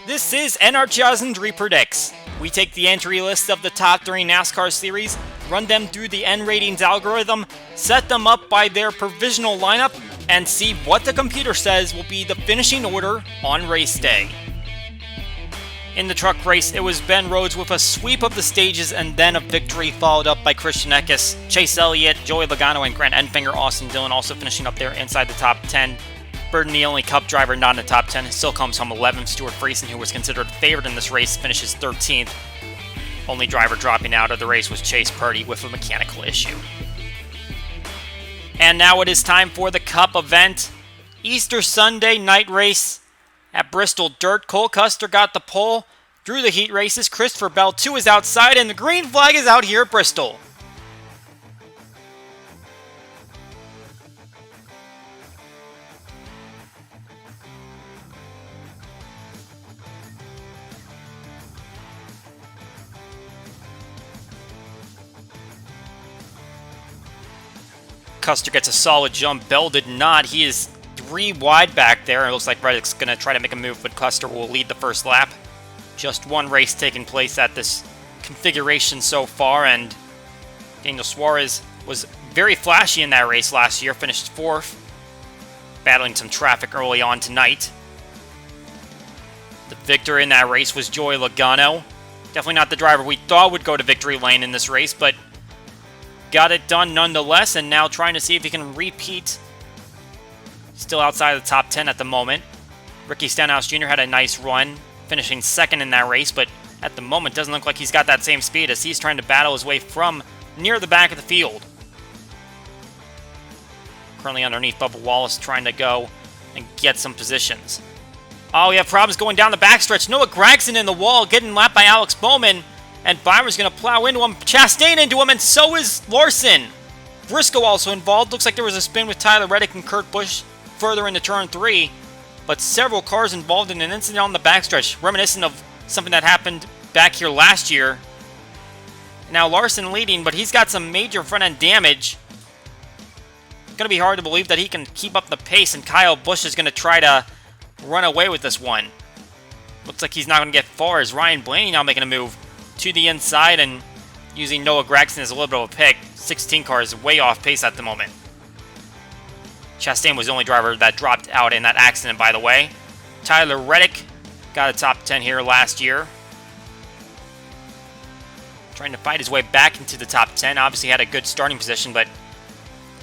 This is NR2003 Predicts. We take the entry list of the top 3 NASCAR series, run them through the N ratings algorithm, set them up by their provisional lineup, and see what the computer says will be the finishing order on race day. In the truck race, it was Ben Rhodes with a sweep of the stages and then a victory followed up by Christian Eckes, Chase Elliott, Joey Logano, and Grant Enfinger. Austin Dillon also finishing up there inside the top 10. Burton, the only Cup driver not in the top 10, still comes home 11th. Stuart Friesen, who was considered favored in this race, finishes 13th. Only driver dropping out of the race was Chase Purdy with a mechanical issue. And now it is time for the Cup event. Easter Sunday night race at Bristol Dirt. Cole Custer got the pole, drew the heat races. Christopher Bell 2 is outside, and the green flag is out here at Bristol. Custer gets a solid jump. Bell did not. He is 3 wide back there. It looks like Reddick's going to try to make a move, but Custer will lead the first lap. Just one race taking place at this configuration so far, and Daniel Suarez was very flashy in that race last year, finished 4th, battling some traffic early on tonight. The victor in that race was Joey Logano. Definitely not the driver we thought would go to victory lane in this race, but got it done nonetheless, and now trying to see if he can repeat. Still outside of the top 10 at the moment. Ricky Stenhouse Jr. had a nice run, finishing 2nd in that race, but at the moment doesn't look like he's got that same speed as he's trying to battle his way from near the back of the field. Currently underneath Bubba Wallace, trying to go and get some positions. Oh, we have problems going down the backstretch. Noah Gragson in the wall, getting lapped by Alex Bowman. And Byron's going to plow into him, Chastain into him, and so is Larson. Briscoe also involved. Looks like there was a spin with Tyler Reddick and Kurt Busch further into turn 3. But several cars involved in an incident on the backstretch, reminiscent of something that happened back here last year. Now Larson leading, but he's got some major front-end damage. It's going to be hard to believe that he can keep up the pace, and Kyle Busch is going to try to run away with this one. Looks like he's not going to get far, as Ryan Blaney now making a move to the inside and using Noah Gragson as a little bit of a pick. 16 car is way off pace at the moment. Chastain was the only driver that dropped out in that accident, by the way. Tyler Reddick got a top 10 here last year. Trying to fight his way back into the top 10. Obviously had a good starting position, but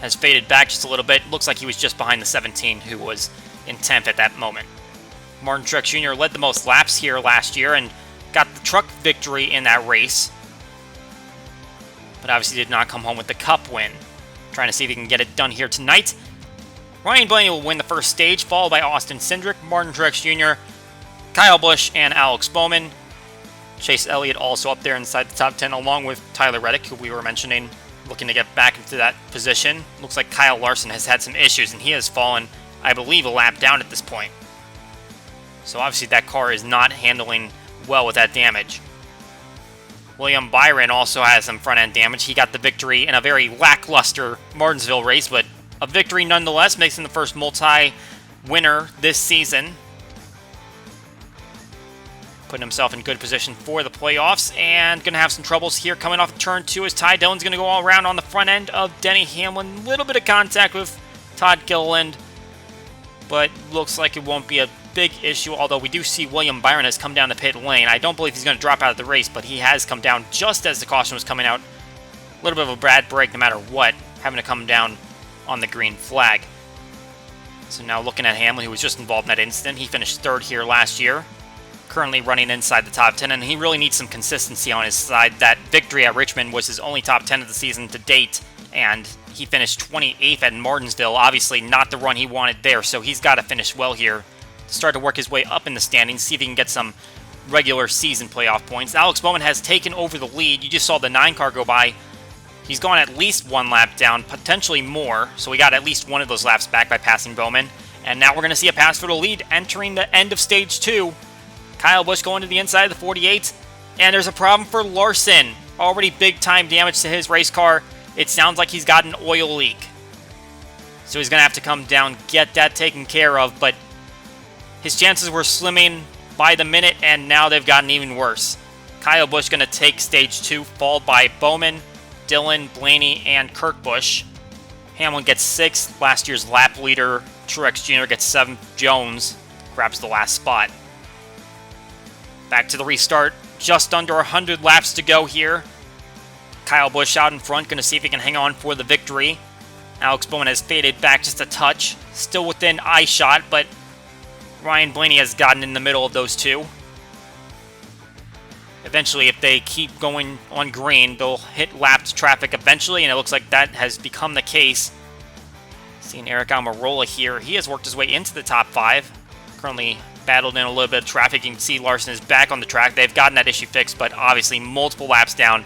has faded back just a little bit. Looks like he was just behind the 17, who was in 10th at that moment. Martin Truex Jr. led the most laps here last year and got the truck victory in that race, but obviously did not come home with the Cup win. Trying to see if he can get it done here tonight. Ryan Blaney will win the first stage, followed by Austin Cindric, Martin Truex Jr., Kyle Busch, and Alex Bowman. Chase Elliott also up there inside the top 10, along with Tyler Reddick, who we were mentioning, looking to get back into that position. Looks like Kyle Larson has had some issues, and he has fallen, I believe, a lap down at this point. So obviously that car is not handling well with that damage. William Byron also has some front-end damage. He got the victory in a very lackluster Martinsville race, but a victory nonetheless, makes him the first multi-winner this season. Putting himself in good position for the playoffs, and going to have some troubles here coming off turn 2 as Ty Dillon's going to go all around on the front end of Denny Hamlin. A little bit of contact with Todd Gilliland, but looks like it won't be a big issue, although we do see William Byron has come down the pit lane. I don't believe he's going to drop out of the race, but he has come down just as the caution was coming out. A little bit of a bad break no matter what, having to come down on the green flag. So now looking at Hamlin, who was just involved in that incident. He finished 3rd here last year, currently running inside the top 10, and he really needs some consistency on his side. That victory at Richmond was his only top 10 of the season to date, and he finished 28th at Martinsville. Obviously not the run he wanted there, so he's got to finish well here to start to work his way up in the standings, see if he can get some regular season playoff points. Alex Bowman has taken over the lead. You just saw the 9 car go by. He's gone at least 1 lap down, potentially more, so we got at least one of those laps back by passing Bowman. And now we're going to see a pass for the lead entering the end of stage 2. Kyle Busch going to the inside of the 48, and there's a problem for Larson. Already big time damage to his race car. It sounds like he's got an oil leak. So he's going to have to come down, get that taken care of, but his chances were slimming by the minute, and now they've gotten even worse. Kyle Busch going to take stage 2, followed by Bowman, Dillon, Blaney, and Kurt Busch. Hamlin gets 6th. Last year's lap leader, Truex Jr. gets 7th. Jones grabs the last spot. Back to the restart. Just under 100 laps to go here. Kyle Busch out in front, going to see if he can hang on for the victory. Alex Bowman has faded back just a touch. Still within eye shot, but Ryan Blaney has gotten in the middle of those two. Eventually, if they keep going on green, they'll hit lapped traffic eventually, and it looks like that has become the case. Seeing Eric Almirola here, he has worked his way into the top 5. Currently battled in a little bit of traffic. You can see Larson is back on the track. They've gotten that issue fixed, but obviously multiple laps down.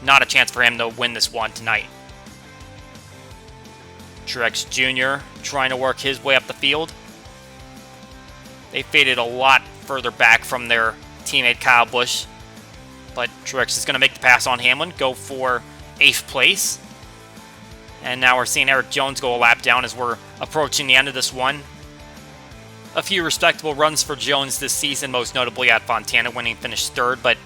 Not a chance for him to win this one tonight. Truex Jr. trying to work his way up the field. They faded a lot further back from their teammate Kyle Busch. But Truex is going to make the pass on Hamlin, go for 8th place. And now we're seeing Eric Jones go a lap down as we're approaching the end of this one. A few respectable runs for Jones this season, most notably at Fontana, winning finished 3rd, but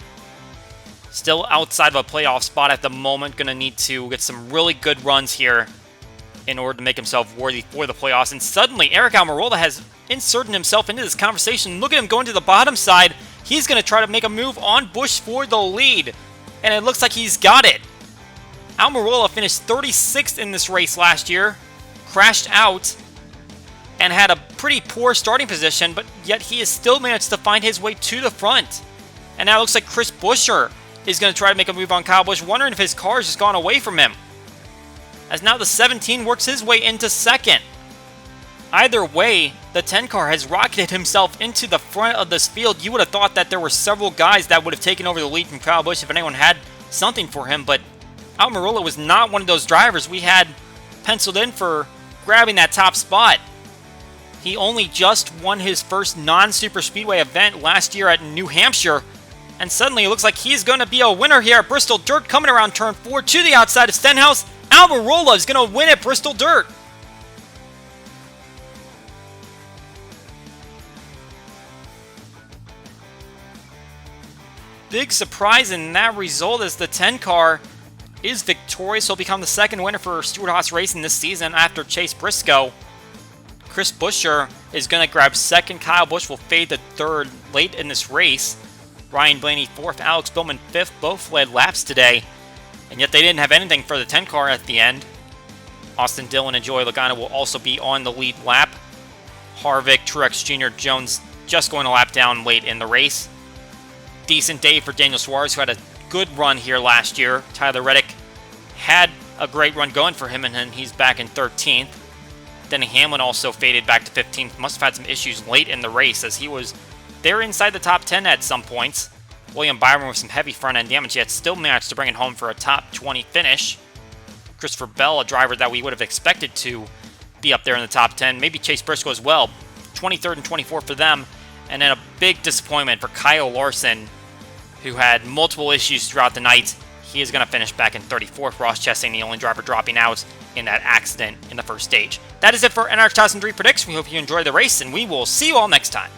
still outside of a playoff spot at the moment. Going to need to get some really good runs here in order to make himself worthy for the playoffs. And suddenly, Eric Almirola has inserted himself into this conversation. Look at him going to the bottom side. He's going to try to make a move on Busch for the lead. And it looks like he's got it. Almirola finished 36th in this race last year. Crashed out. And had a pretty poor starting position. But yet he has still managed to find his way to the front. And now it looks like Chris Buescher is going to try to make a move on Kyle Busch. Wondering if his car has just gone away from him. As now the 17 works his way into 2nd. Either way, the 10 car has rocketed himself into the front of this field. You would have thought that there were several guys that would have taken over the lead from Kyle Busch if anyone had something for him, but Almirola was not one of those drivers we had penciled in for grabbing that top spot. He only just won his first non-super speedway event last year at New Hampshire, and suddenly it looks like he's going to be a winner here at Bristol Dirt, coming around turn 4 to the outside of Stenhouse. Almirola is going to win at Bristol Dirt. Big surprise in that result as the 10 car is victorious. He'll become the 2nd winner for Stewart-Haas Racing this season after Chase Briscoe. Chris Buescher is going to grab 2nd. Kyle Busch will fade to 3rd late in this race. Ryan Blaney 4th. Alex Bowman 5th. Both led laps today. And yet they didn't have anything for the 10 car at the end. Austin Dillon and Joey Logano will also be on the lead lap. Harvick, Truex Jr., Jones just going a lap down late in the race. Decent day for Daniel Suarez, who had a good run here last year. Tyler Reddick had a great run going for him, and then he's back in 13th. Denny Hamlin also faded back to 15th. Must have had some issues late in the race as he was there inside the top 10 at some points. William Byron with some heavy front-end damage, yet still managed to bring it home for a top 20 finish. Christopher Bell, a driver that we would have expected to be up there in the top 10. Maybe Chase Briscoe as well. 23rd and 24th for them. And then a big disappointment for Kyle Larson, who had multiple issues throughout the night. He is going to finish back in 34th. Ross Chastain, the only driver dropping out in that accident in the first stage. That is it for NR2003 Predicts. We hope you enjoy the race, and we will see you all next time.